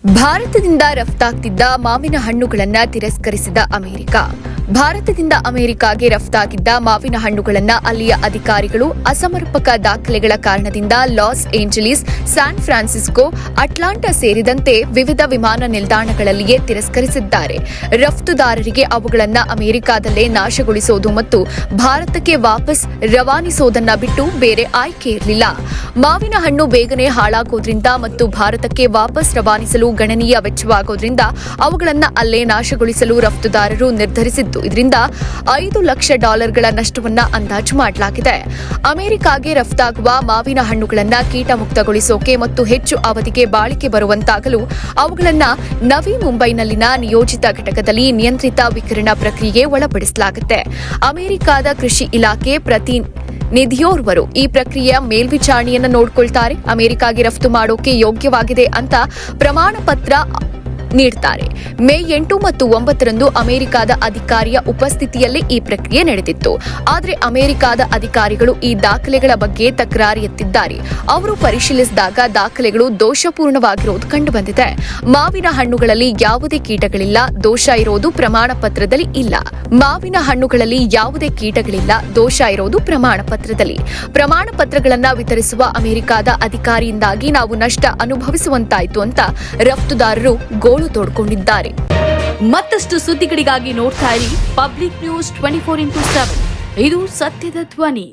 ಭಾರತದಿಂದ ರಫ್ತಾಗ್ತಿದ್ದ ಮಾವಿನ ಹಣ್ಣುಗಳನ್ನು ತಿರಸ್ಕರಿಸಿದ ಅಮೆರಿಕ. ಭಾರತದಿಂದ ಅಮೆರಿಕಾಗೆ ರಫ್ತಾಗಿದ್ದ ಮಾವಿನ ಹಣ್ಣುಗಳನ್ನು ಅಲ್ಲಿಯ ಅಧಿಕಾರಿಗಳು ಅಸಮರ್ಪಕ ದಾಖಲೆಗಳ ಕಾರಣದಿಂದ Los Angeles, San Francisco, Atlanta ಸೇರಿದಂತೆ ವಿವಿಧ ವಿಮಾನ ನಿಲ್ದಾಣಗಳಲ್ಲಿಯೇ ತಿರಸ್ಕರಿಸಿದ್ದಾರೆ. ರಫ್ತುದಾರರಿಗೆ ಅವುಗಳನ್ನು ಅಮೆರಿಕಾದಲ್ಲೇ ನಾಶಗೊಳಿಸೋದು ಮತ್ತು ಭಾರತಕ್ಕೆ ವಾಪಸ್ ರವಾನಿಸೋದನ್ನ ಬಿಟ್ಟು ಬೇರೆ ಆಯ್ಕೆ ಇರಲಿಲ್ಲ. ಮಾವಿನ ಹಣ್ಣು ಬೇಗನೆ ಹಾಳಾಗೋದ್ರಿಂದ ಮತ್ತು ಭಾರತಕ್ಕೆ ವಾಪಸ್ ರವಾನಿಸಲು ಗಣನೀಯ ವೆಚ್ಚವಾಗೋದ್ರಿಂದ ಅವುಗಳನ್ನು ಅಲ್ಲೇ ನಾಶಗೊಳಿಸಲು ರಫ್ತುದಾರರು ನಿರ್ಧರಿಸಿದ್ದು. ಇದರಿಂದ $5 ಲಕ್ಷ ನಷ್ಟವನ್ನ ಅಂದಾಜು ಮಾಡಲಾಗಿದೆ. ಅಮೆರಿಕಾಗೆ ರಫ್ತಾಗುವ ಮಾವಿನ ಹಣ್ಣುಗಳನ್ನು ಕೀಟಮುಕ್ತಗೊಳಿಸೋಕೆ ಮತ್ತು ಹೆಚ್ಚು ಅವಧಿಗೆ ಬಾಳಿಕೆ ಬರುವಂತಾಗಲು ಅವುಗಳನ್ನು ನವಿ ಮುಂಬೈನಲ್ಲಿನ ನಿಯೋಜಿತ ಘಟಕದಲ್ಲಿ ನಿಯಂತ್ರಿತ ವಿಕಿರಣ ಪ್ರಕ್ರಿಯೆಗೆ ಒಳಪಡಿಸಲಾಗುತ್ತೆ. ಅಮೆರಿಕದ ಕೃಷಿ ಇಲಾಖೆ ನಿಧಿಯೋರ್ವರು ಈ ಪ್ರಕ್ರಿಯೆಯ ಮೇಲ್ವಿಚಾರಣೆಯನ್ನು ನೋಡಿಕೊಳ್ತಾರೆ. ಅಮೆರಿಕಾಗೆ ರಫ್ತು ಮಾಡೋಕೆ ಯೋಗ್ಯವಾಗಿದೆ ಅಂತ ಪ್ರಮಾಣ ಪತ್ರ ನೀಡುತ್ತಾರೆ. ಮೇ 8 ಮತ್ತು 9ರಂದು ಅಮೆರಿಕದ ಅಧಿಕಾರಿಯ ಉಪಸ್ಥಿತಿಯಲ್ಲಿ ಈ ಪ್ರಕ್ರಿಯೆ ನಡೆದಿತ್ತು. ಆದರೆ ಅಮೆರಿಕದ ಅಧಿಕಾರಿಗಳು ಈ ದಾಖಲೆಗಳ ಬಗ್ಗೆ ತಕರಾರು ಎತ್ತಿದ್ದಾರೆ. ಅವರು ಪರಿಶೀಲಿಸಿದಾಗ ದಾಖಲೆಗಳು ದೋಷಪೂರ್ಣವಾಗಿರುವುದು ಕಂಡುಬಂದಿದೆ. ಮಾವಿನ ಹಣ್ಣುಗಳಲ್ಲಿ ಯಾವುದೇ ಕೀಟಗಳಿಲ್ಲ, ದೋಷ ಇರೋದು ಪ್ರಮಾಣ ಪತ್ರದಲ್ಲಿ ಇಲ್ಲ. ಮಾವಿನ ಹಣ್ಣುಗಳಲ್ಲಿ ಯಾವುದೇ ಕೀಟಗಳಿಲ್ಲ, ದೋಷ ಇರೋದು ಪ್ರಮಾಣ ಪತ್ರದಲ್ಲಿ. ಪ್ರಮಾಣ ಪತ್ರಗಳನ್ನು ವಿತರಿಸುವ ಅಮೆರಿಕದ ಅಧಿಕಾರಿಯಿಂದಾಗಿ ನಾವು ನಷ್ಟ ಅನುಭವಿಸುವಂತಾಯಿತು ಅಂತ ರಫ್ತುದಾರರು ಗೋಳು ತೋಡಿಕೊಂಡಿದ್ದಾರೆ. ಮತ್ತಷ್ಟು ಸುದ್ದಿಗಳಿಗಾಗಿ ನೋಡ್ತಾ ಇರಿ ಪಬ್ಲಿಕ್ ನ್ಯೂಸ್ 24x7. ಇದು ಸತ್ಯದ ಧ್ವನಿ.